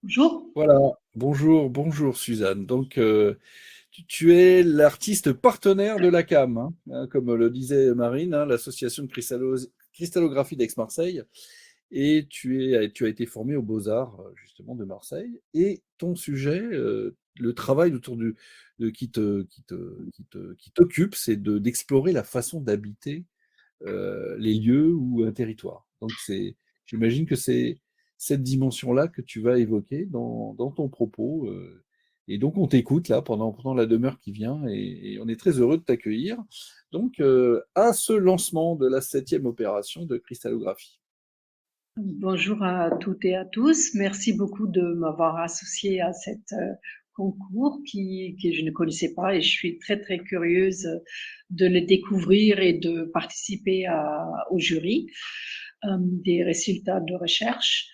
Bonjour. Voilà, bonjour Suzanne. Donc, tu es l'artiste partenaire de la CAM, hein, comme le disait Marine, hein, l'association de cristallographie d'Aix-Marseille. Et tu as été formé aux Beaux-Arts, justement, de Marseille. Et ton sujet, le travail qui t'occupe, c'est d'explorer la façon d'habiter les lieux ou un territoire. Donc, j'imagine que c'est cette dimension-là que tu vas évoquer dans ton propos. Et donc, on t'écoute là pendant la demeure qui vient et on est très heureux de t'accueillir. Donc, à ce lancement de la 7e opération de cristallographie. Bonjour à toutes et à tous. Merci beaucoup de m'avoir associé à cet concours que je ne connaissais pas et je suis très très curieuse de le découvrir et de participer au jury des résultats de recherche.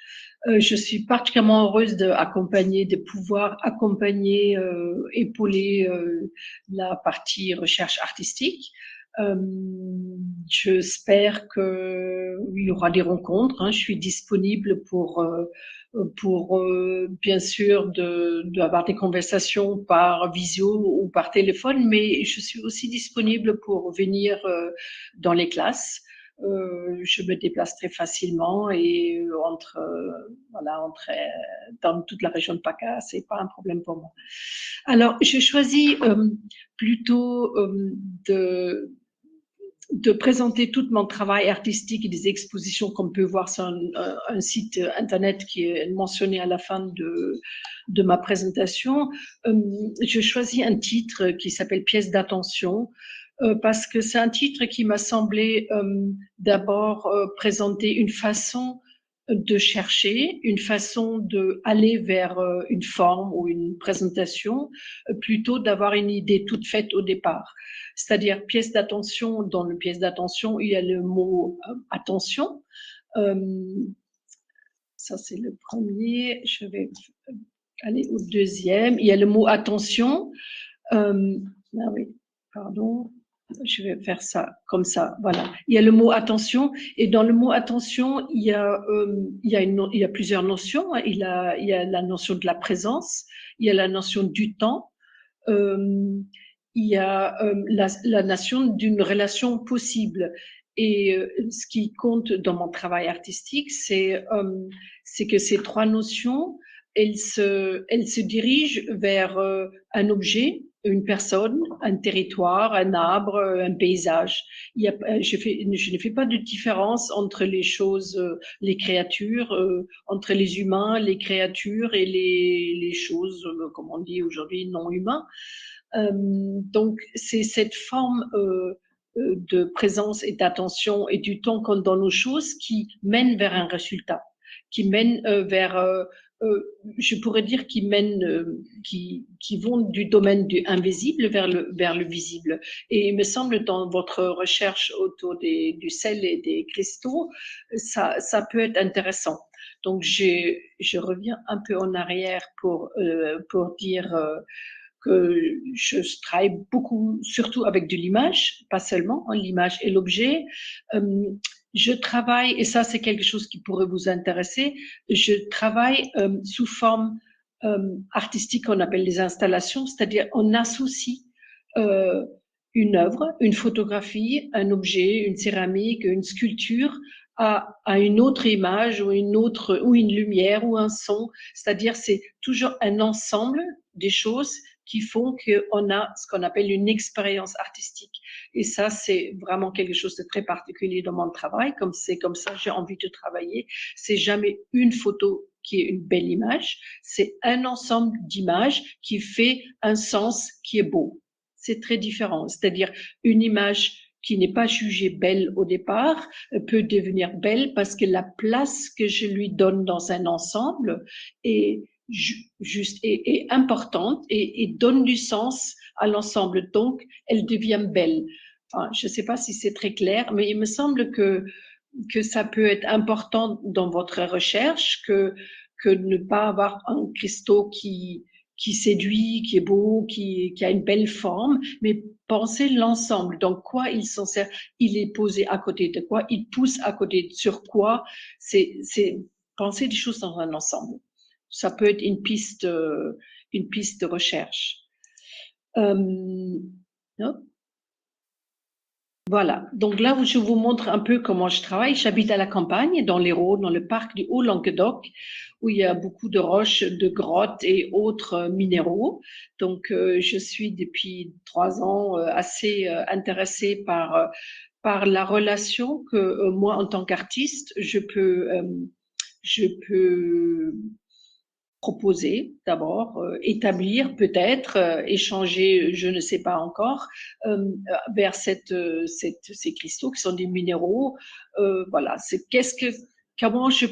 Je suis particulièrement heureuse de pouvoir accompagner, épauler la partie recherche artistique. Euh, J'espère qu'il y aura des rencontres. Hein. Je suis disponible pour bien sûr d'avoir des conversations par visio ou par téléphone, mais je suis aussi disponible pour venir dans les classes. Je me déplace très facilement et dans toute la région de PACA, c'est pas un problème pour moi. Alors, j'ai choisi plutôt de présenter tout mon travail artistique et des expositions qu'on peut voir sur un site internet qui est mentionné à la fin de ma présentation. Je choisis un titre qui s'appelle Pièce d'attention parce que c'est un titre qui m'a semblé d'abord présenter une façon de chercher, une façon d'aller vers une forme ou une présentation, plutôt d'avoir une idée toute faite au départ. C'est-à-dire pièce d'attention, dans le pièce d'attention, il y a le mot attention. Euh, Ça, c'est le premier. Je vais aller au deuxième. Il y a le mot attention. Ah oui, pardon. Je vais faire ça comme ça. Voilà. Il y a le mot attention et dans le mot attention, il y a plusieurs notions. Il y a la notion de la présence, il y a la notion du temps, euh, il y a la notion d'une relation possible. Et ce qui compte dans mon travail artistique, c'est que ces trois notions, elles se dirigent vers un objet, une personne, un territoire, un arbre, un paysage. Je ne fais pas de différence entre les choses, les créatures, entre les humains, les créatures et les choses, comme on dit aujourd'hui, non humains. Donc, c'est cette forme de présence et d'attention et du temps qu'on donne aux choses qui mène vers un résultat, qui mène vers, je pourrais dire, qui vont du domaine du invisible vers le visible. Et il me semble, dans votre recherche autour du sel et des cristaux, ça peut être intéressant. Donc, je reviens un peu en arrière pour dire que je travaille beaucoup, surtout avec de l'image, pas seulement, hein, l'image et l'objet. Euh, je travaille, et ça c'est quelque chose qui pourrait vous intéresser, je travaille sous forme artistique qu'on appelle les installations, c'est-à-dire on associe euh, une œuvre, une photographie, un objet, une céramique, une sculpture à une autre image ou une lumière ou un son. C'est-à-dire c'est toujours un ensemble des choses qui font qu'on a ce qu'on appelle une expérience artistique. Et ça, c'est vraiment quelque chose de très particulier dans mon travail, comme c'est comme ça que j'ai envie de travailler. C'est jamais une photo qui est une belle image, c'est un ensemble d'images qui fait un sens qui est beau. C'est très différent. C'est-à-dire une image qui n'est pas jugée belle au départ peut devenir belle parce que la place que je lui donne dans un ensemble est juste et importante et donne du sens à l'ensemble. Donc, elle devient belle. Enfin, je ne sais pas si c'est très clair, mais il me semble que ça peut être important dans votre recherche que de ne pas avoir un cristaux qui séduit, qui est beau, qui a une belle forme, mais penser l'ensemble. Donc, quoi il s'en sert, il est posé à côté de quoi, il pousse à côté sur quoi, c'est penser des choses dans un ensemble. ça peut être une piste de recherche. Hop. Voilà, donc là, je vous montre un peu comment je travaille. J'habite à la campagne, dans l'Hérault, dans le parc du Haut-Languedoc, où il y a beaucoup de roches, de grottes et autres minéraux. Donc, je suis depuis 3 ans assez intéressée par la relation que moi, en tant qu'artiste, je peux proposer d'abord, établir peut-être, échanger, je ne sais pas encore, vers ces cristaux qui sont des minéraux. Voilà, c'est comment je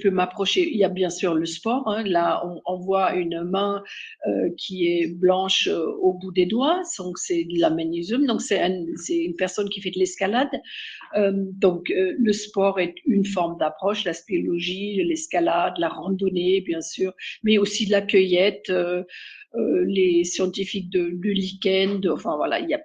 peux m'approcher. Il y a bien sûr le sport. Hein, là, on voit une main qui est blanche au bout des doigts, donc c'est de la magnésium. Donc c'est une personne qui fait de l'escalade. Donc, le sport est une forme d'approche, la spéléologie, l'escalade, la randonnée, bien sûr, mais aussi de la cueillette, les scientifiques de lichen, enfin voilà, il y a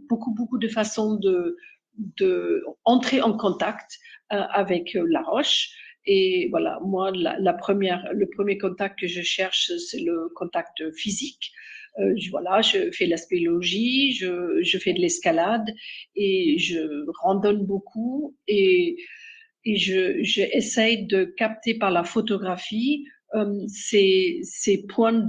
beaucoup de façons de entrer en contact avec la roche. Et voilà, moi, le premier contact que je cherche, c'est le contact physique. Voilà, je fais la spéléologie, je fais de l'escalade et je randonne beaucoup et je essaye de capter par la photographie ces points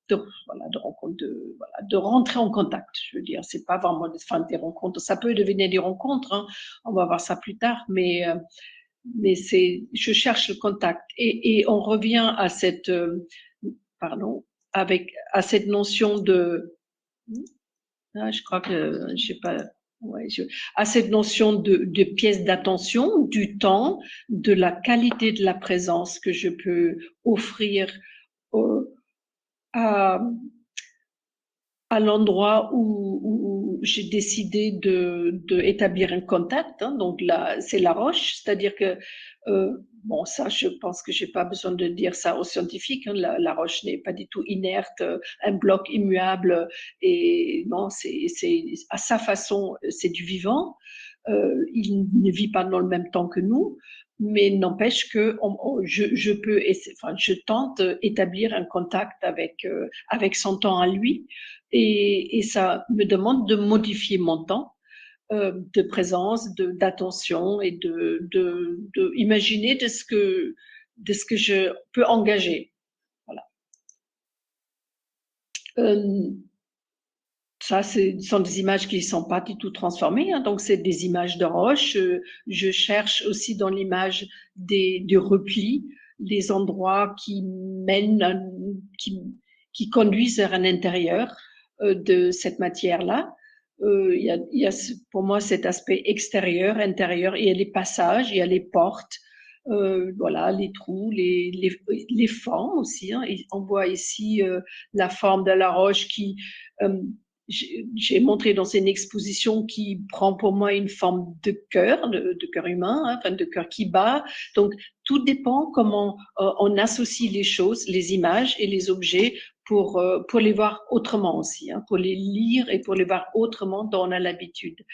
voilà, de rencontre, voilà, de rentrer en contact. Je veux dire, c'est pas vraiment des rencontres. Ça peut devenir des rencontres, hein, on va voir ça plus tard, mais je cherche le contact et on revient à cette pardon, à cette notion de, je crois que, je sais pas, ouais, à cette notion de pièce d'attention, du temps, de la qualité de la présence que je peux offrir à, à l'endroit où j'ai décidé de établir un contact. Hein, donc là, c'est la roche, c'est-à-dire que bon, ça, je pense que j'ai pas besoin de dire ça aux scientifiques. Hein, la roche n'est pas du tout inerte, un bloc immuable. Et non, c'est à sa façon, c'est du vivant. Il ne vit pas dans le même temps que nous. Mais n'empêche que je peux, enfin, je tente d'établir un contact avec son temps à lui, et ça me demande de modifier mon temps de présence, d'attention et de imaginer de ce que je peux engager. Voilà. Ça, ce sont des images qui ne sont pas du tout transformées, hein, donc c'est des images de roche. Je cherche aussi dans l'image du repli, des endroits qui mènent, qui conduisent vers un intérieur de cette matière-là. Il y a pour moi cet aspect extérieur, intérieur. Il y a les passages, il y a les portes, voilà, les trous, les formes aussi. Hein. Et on voit ici la forme de la roche qui j'ai montré dans une exposition qui prend pour moi une forme de cœur, de cœur humain, hein, enfin de cœur qui bat. Donc, tout dépend comment on associe les choses, les images et les objets pour les voir autrement aussi, hein, pour les lire et pour les voir autrement dont on a l'habitude.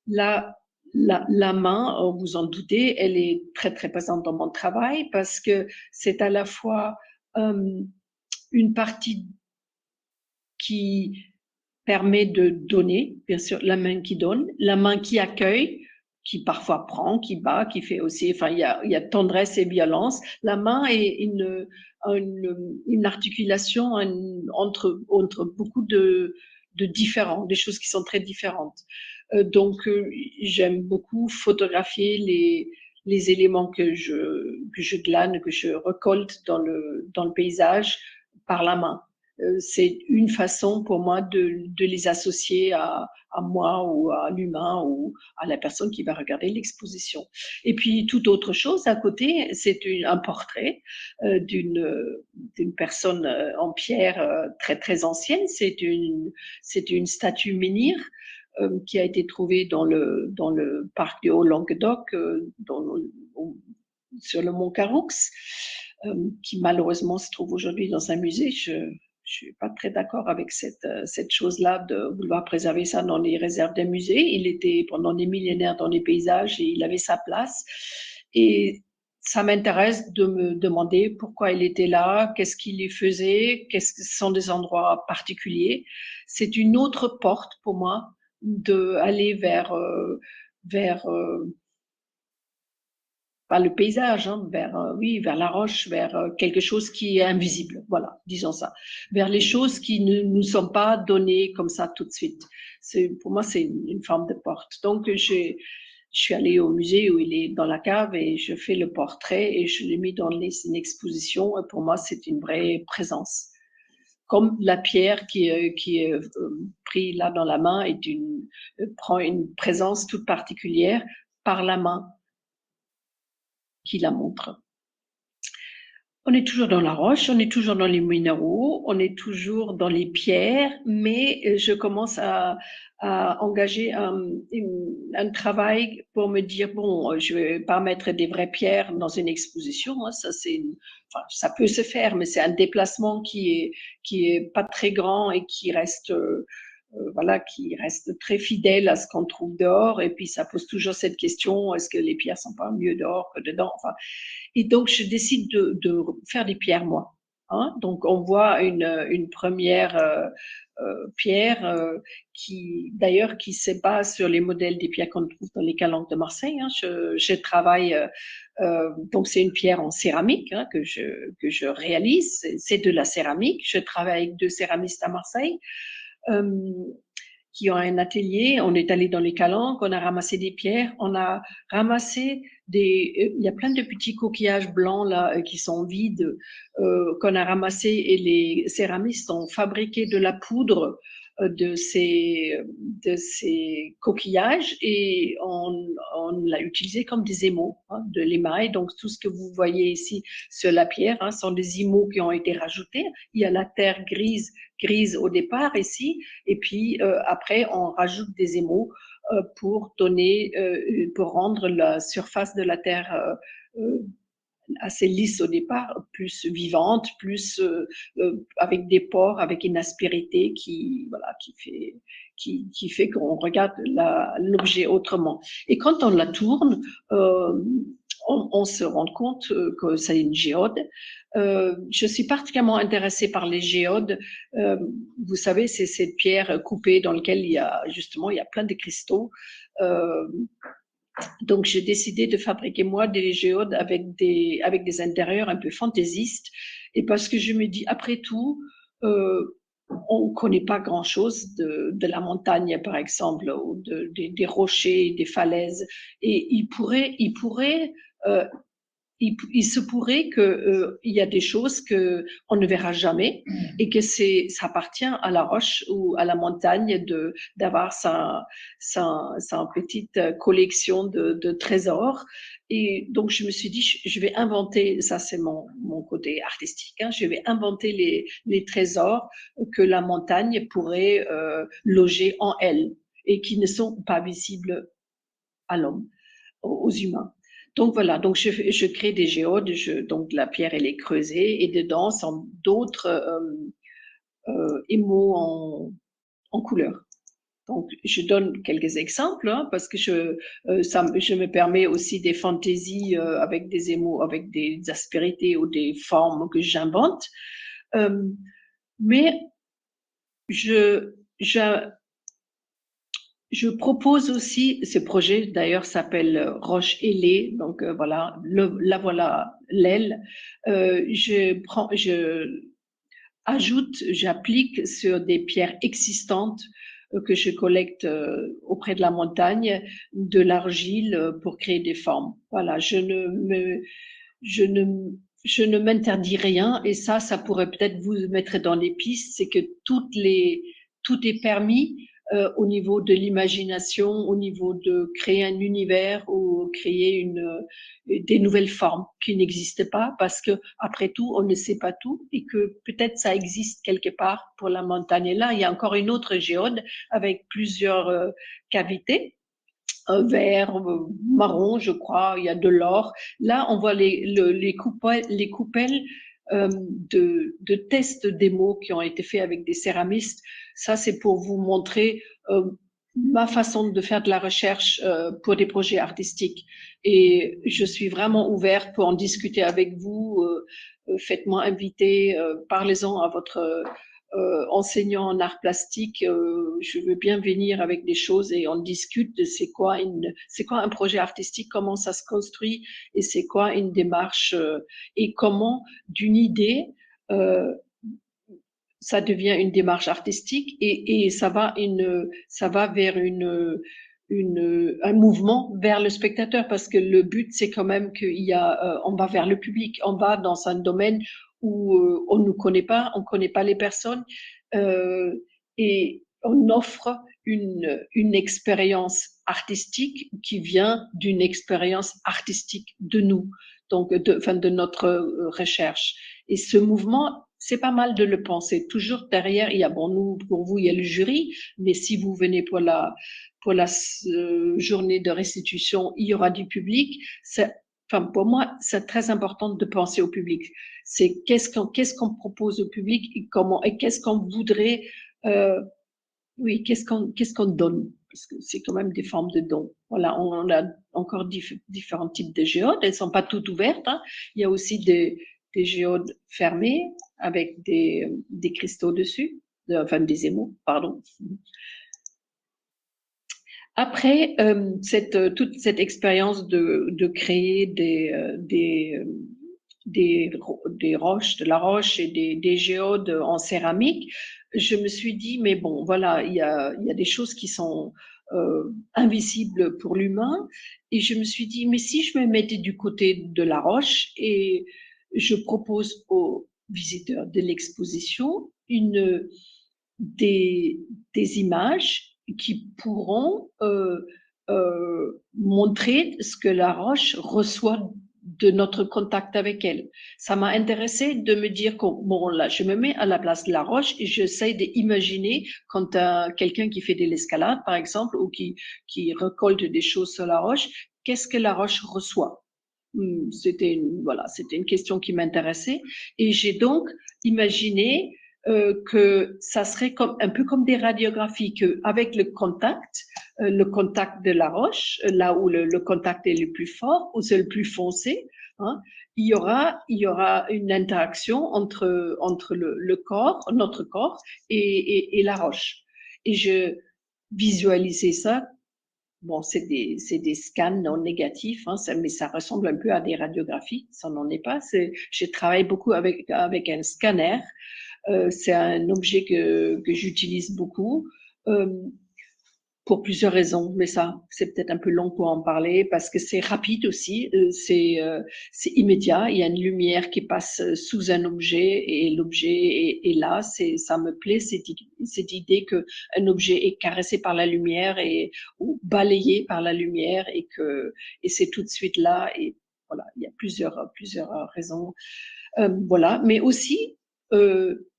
La main, vous en doutez, elle est très, très présente dans mon travail parce que c'est à la fois une partie qui permet de donner, bien sûr, la main qui donne, la main qui accueille, qui parfois prend, qui bat, qui fait aussi, enfin, il y a tendresse et violence. La main est une articulation entre beaucoup de différents, des choses qui sont très différentes. Donc, j'aime beaucoup photographier les éléments que je glane, que je récolte dans le paysage par la main. C'est une façon pour moi de les associer à moi ou à l'humain ou à la personne qui va regarder l'exposition. Et puis, toute autre chose à côté, c'est un portrait d'une personne en pierre très, très ancienne. C'est une statue menhir qui a été trouvée dans le parc du Haut-Languedoc, sur le mont Caroux, qui malheureusement se trouve aujourd'hui dans un musée. Je suis pas très d'accord avec cette chose-là de vouloir préserver ça dans les réserves d'un musée. Il était pendant des millénaires dans les paysages et il avait sa place. Et ça m'intéresse de me demander pourquoi il était là, qu'est-ce qu'il y faisait, qu'est-ce que ce sont des endroits particuliers. C'est une autre porte pour moi d'aller vers pas le paysage, hein, vers oui, vers la roche, vers quelque chose qui est invisible. Voilà, disons ça, vers les choses qui ne nous sont pas données comme ça tout de suite. C'est pour moi c'est une forme de porte. Donc je suis allée au musée où il est dans la cave et je fais le portrait et je l'ai mis dans une exposition. Et pour moi c'est une vraie présence. Comme la pierre qui est prise là dans la main prend une présence toute particulière par la main qui la montre. On est toujours dans la roche, on est toujours dans les minéraux, on est toujours dans les pierres, mais je commence à engager un travail pour me dire, bon, je vais pas mettre des vraies pierres dans une exposition, hein, enfin, ça peut se faire, mais c'est un déplacement qui est pas très grand et qui reste voilà, qui reste très fidèle à ce qu'on trouve dehors. Et puis, ça pose toujours cette question, est-ce que les pierres sont pas mieux dehors que dedans? Enfin, et donc, je décide de faire des pierres, moi. Hein. Donc, on voit une première pierre d'ailleurs, qui se base sur les modèles des pierres qu'on trouve dans les calanques de Marseille. Hein. Je travaille, donc c'est une pierre en céramique hein, que je réalise. C'est de la céramique. Je travaille avec 2 céramistes à Marseille. Qui ont un atelier. On est allé dans les calanques, on a ramassé des pierres, on a ramassé il y a plein de petits coquillages blancs là qui sont vides qu'on a ramassés et les céramistes ont fabriqué de la poudre de ces coquillages et on l'a utilisé comme des émaux, hein, de l'émail. Donc tout ce que vous voyez ici sur la pierre hein, sont des émaux qui ont été rajoutés. Il y a la terre grise au départ ici, et puis après on rajoute des émaux pour rendre la surface de la terre assez lisse au départ, plus vivante, plus avec des pores, avec une aspérité qui fait qu'on regarde l'objet autrement. Et quand on la tourne, on se rend compte que c'est une géode. Je suis particulièrement intéressée par les géodes. Vous savez, c'est cette pierre coupée dans laquelle il y a plein de cristaux. Donc, j'ai décidé de fabriquer moi des géodes avec des intérieurs un peu fantaisistes. Et parce que je me dis, après tout, on ne connaît pas grand-chose de la montagne, par exemple, ou des rochers, des falaises. Et il se pourrait que il y a des choses que on ne verra jamais et que ça appartient à la roche ou à la montagne d'avoir sa petite collection de trésors. Et donc je me suis dit je vais inventer, ça c'est mon côté artistique, hein, je vais inventer les trésors que la montagne pourrait loger en elle et qui ne sont pas visibles à l'homme, aux humains. Donc voilà, donc je crée des géodes, donc la pierre elle est creusée et dedans sont d'autres émaux en couleur. Donc je donne quelques exemples hein, parce que je me permets aussi des fantaisies avec des émaux, avec des aspérités ou des formes que j'invente. Mais je propose aussi, ce projet d'ailleurs s'appelle Roche ailée, donc voilà, voilà l'aile. J'applique sur des pierres existantes que je collecte auprès de la montagne, de l'argile pour créer des formes. Voilà, je ne m'interdis rien et ça pourrait peut-être vous mettre dans les pistes, c'est que tout est permis au niveau de l'imagination, au niveau de créer un univers ou créer des nouvelles formes qui n'existent pas parce que après tout, on ne sait pas tout et que peut-être ça existe quelque part pour la montagne. Et là, il y a encore une autre géode avec plusieurs cavités. Vert, marron, je crois, il y a de l'or. Là, on voit les coupelles de tests démo qui ont été faits avec des céramistes. Ça, c'est pour vous montrer ma façon de faire de la recherche pour des projets artistiques. Et je suis vraiment ouverte pour en discuter avec vous. Faites-moi inviter, parlez-en à votre enseignant en art plastique. Je veux bien venir avec des choses et on discute de c'est quoi un projet artistique, comment ça se construit et c'est quoi une démarche et comment d'une idée ça devient une démarche artistique et ça va vers un mouvement vers le spectateur parce que le but c'est quand même on va vers le public, on va dans un domaine où on ne on connaît pas les personnes et on offre une expérience artistique qui vient d'une expérience artistique de nous, donc de notre recherche. Et ce mouvement, c'est pas mal de le penser. Toujours derrière, pour vous, il y a le jury, mais si vous venez pour la journée de restitution, il y aura du public. Pour moi, c'est très important de penser au public. C'est qu'est-ce qu'on propose au public et qu'est-ce qu'on voudrait, oui, qu'est-ce qu'on donne? Parce que c'est quand même des formes de dons. Voilà, on a encore différents types de géodes. Elles sont pas toutes ouvertes, hein. Il y a aussi des géodes fermées avec des cristaux dessus, des émaux, pardon. Après toute cette expérience de créer des roches, de la roche et des géodes en céramique, je me suis dit, mais bon, voilà, il y a des choses qui sont invisibles pour l'humain. Et je me suis dit, mais si je me mettais du côté de la roche et je propose aux visiteurs de l'exposition des, des images qui pourront montrer ce que la roche reçoit de notre contact avec elle. Ça m'a intéressé de me dire que, bon, là, je me mets à la place de la roche et j'essaie d'imaginer quand quelqu'un qui fait de l'escalade, par exemple, ou qui récolte des choses sur la roche, qu'est-ce que la roche reçoit? C'était une question qui m'intéressait et j'ai donc imaginé que ça serait un peu comme des radiographies, que avec le contact de la roche, là où le contact est le plus fort, où c'est le plus foncé, hein, il y aura une interaction entre le corps, notre corps et la roche. Et je visualisais ça. Bon, c'est des scans non négatifs, hein, mais ça ressemble un peu à des radiographies, ça n'en est pas. Je travaille beaucoup avec un scanner. C'est un objet que j'utilise beaucoup pour plusieurs raisons, mais ça, c'est peut-être un peu long pour en parler parce que c'est rapide aussi, c'est immédiat. Il y a une lumière qui passe sous un objet et l'objet est là. Ça me plaît cette idée que un objet est caressé par la lumière ou balayé par la lumière et c'est tout de suite là. Et voilà, il y a plusieurs raisons. Voilà, mais aussi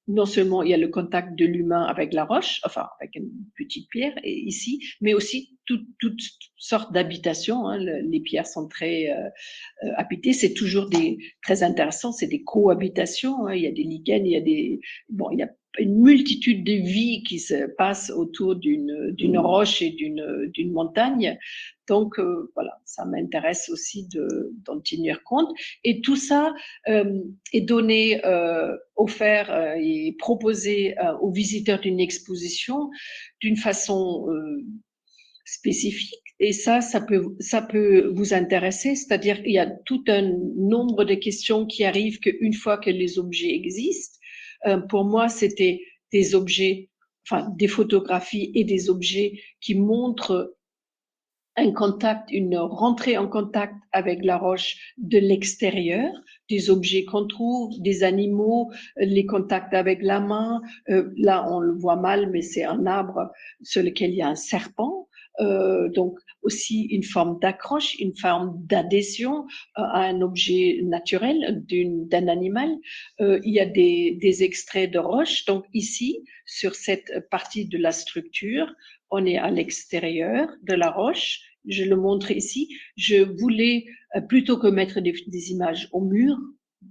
non seulement il y a le contact de l'humain avec la roche, enfin avec une petite pierre ici, mais aussi toutes sortes d'habitations. Hein. Les pierres sont très habitées. C'est toujours très intéressant. C'est des cohabitations. Hein. Il y a des lichens, il y a une multitude de vies qui se passent autour d'une roche et d'une montagne. Donc voilà, ça m'intéresse aussi d'en tenir compte. Et tout ça est donné, offert et proposé aux visiteurs d'une exposition d'une façon spécifique. Et ça peut vous intéresser. C'est-à-dire qu'il y a tout un nombre de questions qui arrivent qu'une fois que les objets existent. Pour moi, c'était des objets, enfin des photographies et des objets qui montrent une rentrée en contact avec la roche de l'extérieur, des objets qu'on trouve, des animaux, les contacts avec la main. Là, on le voit mal, mais c'est un arbre sur lequel il y a un serpent. Donc aussi une forme d'accroche, une forme d'adhésion à un objet naturel d'un animal. Il y a des extraits de roche. Donc ici, sur cette partie de la structure, on est à l'extérieur de la roche. Je le montre ici. Je voulais, plutôt que mettre des images au mur,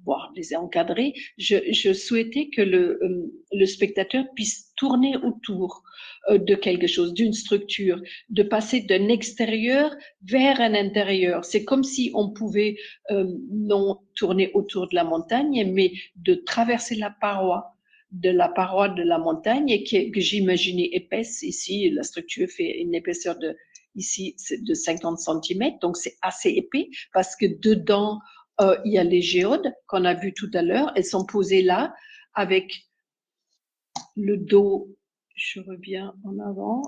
voire les encadrer, je souhaitais que le spectateur puisse tourner autour de quelque chose, d'une structure, de passer d'un extérieur vers un intérieur. C'est comme si on pouvait non tourner autour de la montagne, mais de traverser la paroi de la montagne et que j'imaginais épaisse. Ici, la structure fait une épaisseur ici, c'est de 50 cm, donc c'est assez épais parce que dedans, il y a les géodes qu'on a vues tout à l'heure. Elles sont posées là avec le dos, je reviens en avant,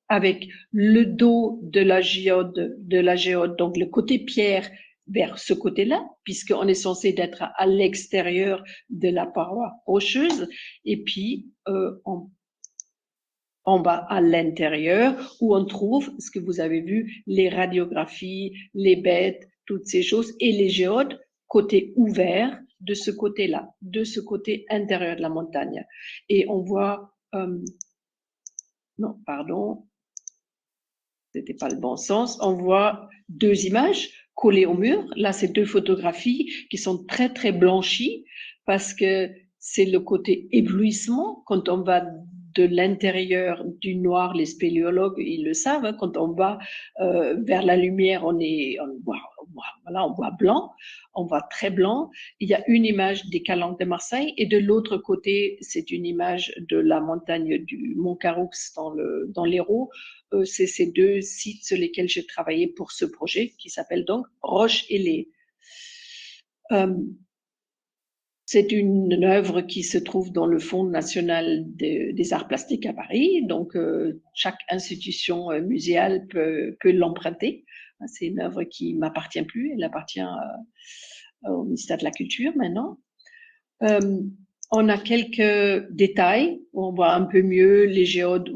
avec le dos de la géode, donc le côté pierre vers ce côté-là, puisqu'on est censé être à l'extérieur de la paroi rocheuse, et puis on va à l'intérieur où on trouve ce que vous avez vu, les radiographies, les bêtes, toutes ces choses, et les géodes, côté ouvert de ce côté-là, de ce côté intérieur de la montagne. Et on voit, non, pardon, c'était pas le bon sens, on voit deux images collées au mur. Là, c'est deux photographies qui sont très, très blanchies parce que c'est le côté éblouissement quand on va de l'intérieur du noir. Les spéléologues, ils le savent, hein, quand on va vers la lumière, on voit blanc, on voit très blanc. Il y a une image des Calanques de Marseille et de l'autre côté, c'est une image de la montagne du Mont Caroux dans l'Hérault. C'est ces deux sites sur lesquels j'ai travaillé pour ce projet qui s'appelle donc Roche-Ailée. C'est une œuvre qui se trouve dans le Fonds national des arts plastiques à Paris. Donc, chaque institution muséale peut l'emprunter. C'est une œuvre qui ne m'appartient plus. Elle appartient au ministère de la Culture maintenant. On a quelques détails. On voit un peu mieux les géodes.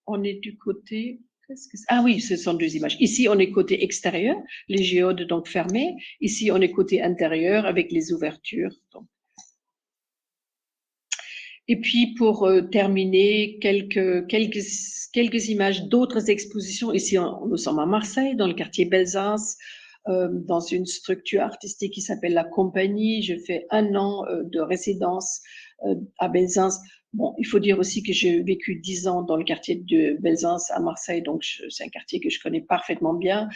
On est du côté... Ah oui, ce sont deux images. Ici, on est côté extérieur, les géodes donc fermées. Ici, on est côté intérieur avec les ouvertures. Donc. Et puis, pour terminer, quelques images d'autres expositions. Ici, nous sommes à Marseille, dans le quartier Belzunce, dans une structure artistique qui s'appelle La Compagnie. Je fais 1 an de résidence à Belzunce. Bon, il faut dire aussi que j'ai vécu 10 ans dans le quartier de Belzunce à Marseille, donc c'est un quartier que je connais parfaitement bien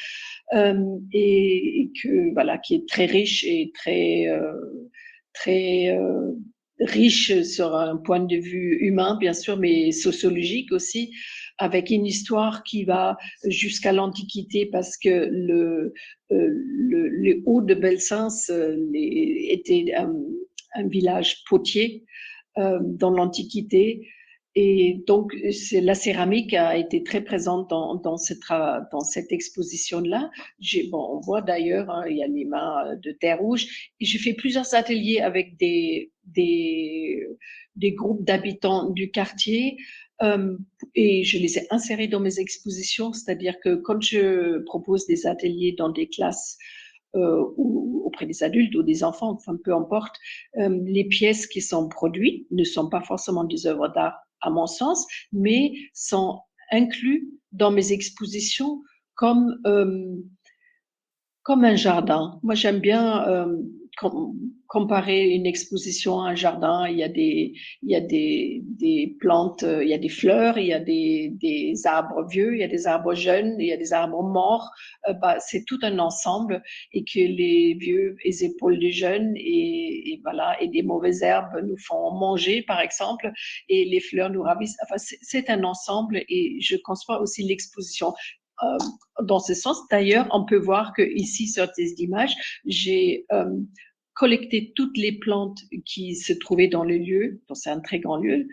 et que voilà, qui est très riche et très riche sur un point de vue humain, bien sûr, mais sociologique aussi, avec une histoire qui va jusqu'à l'Antiquité, parce que le haut de Belzunce était un village potier dans l'Antiquité. Et donc, la céramique a été très présente dans cette exposition-là. On voit d'ailleurs, hein, il y a les mains de terre rouge. Et j'ai fait plusieurs ateliers avec des groupes d'habitants du quartier. Et je les ai insérés dans mes expositions, c'est-à-dire que quand je propose des ateliers dans des classes ou auprès des adultes ou des enfants, enfin peu importe, les pièces qui sont produites ne sont pas forcément des œuvres d'art à mon sens, mais sont inclus dans mes expositions comme un jardin. Moi, j'aime bien comparer une exposition à un jardin. Il y a des plantes, il y a des fleurs, il y a des arbres vieux, il y a des arbres jeunes, il y a des arbres morts. C'est tout un ensemble et que les vieux épaulent les jeunes et voilà, et des mauvaises herbes nous font manger, par exemple, et les fleurs nous ravissent. Enfin, c'est un ensemble et je conçois aussi l'exposition dans ce sens. D'ailleurs, on peut voir que ici sur ces images, j'ai collecté toutes les plantes qui se trouvaient dans le lieu. C'est un très grand lieu.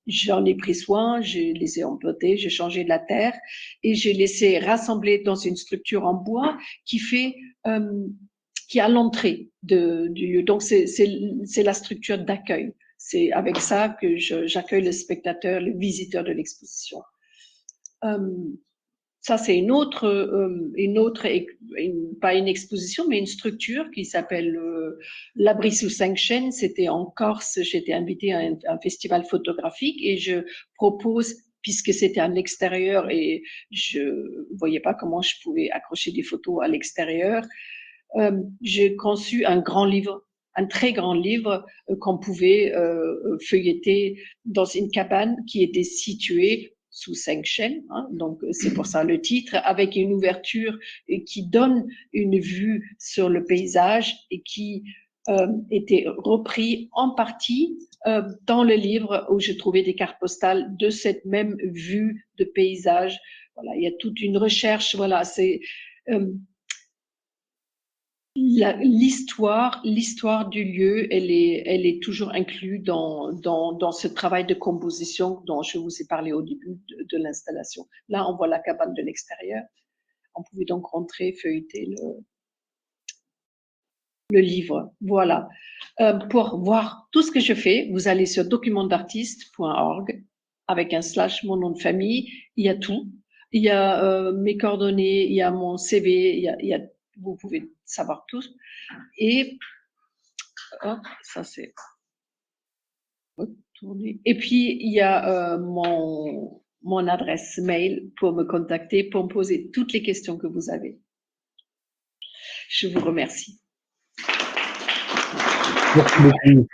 J'en ai pris soin, je les ai emplottées, j'ai changé de la terre et j'ai laissé rassembler dans une structure en bois qui est à l'entrée du lieu. Donc, c'est la structure d'accueil. C'est avec ça que j'accueille le spectateur, le visiteur de l'exposition. Ça, c'est pas une exposition, mais une structure qui s'appelle l'Abri sous 5 chênes. C'était en Corse. J'étais invitée à un festival photographique et je propose, puisque c'était à l'extérieur et je voyais pas comment je pouvais accrocher des photos à l'extérieur, j'ai conçu un grand livre un très grand livre qu'on pouvait feuilleter dans une cabane qui était située sous 5 chênes, hein, donc c'est pour ça le titre, avec une ouverture qui donne une vue sur le paysage et qui était repris en partie dans le livre où j'ai trouvé des cartes postales de cette même vue de paysage. Voilà, il y a toute une recherche. Voilà, c'est l'histoire du lieu. Elle est toujours inclue dans ce travail de composition dont je vous ai parlé au début de l'installation. Là, on voit la cabane de l'extérieur. On pouvait donc rentrer, feuilleter le livre. Voilà. Pour voir tout ce que je fais, vous allez sur documentartiste.org avec un / mon nom de famille. Il y a tout. Il y a mes coordonnées, il y a mon CV, il y a vous pouvez savoir tout. Et hop, ça c'est retourné. Et puis il y a mon adresse mail pour me contacter, pour me poser toutes les questions que vous avez. Je vous remercie. Merci beaucoup.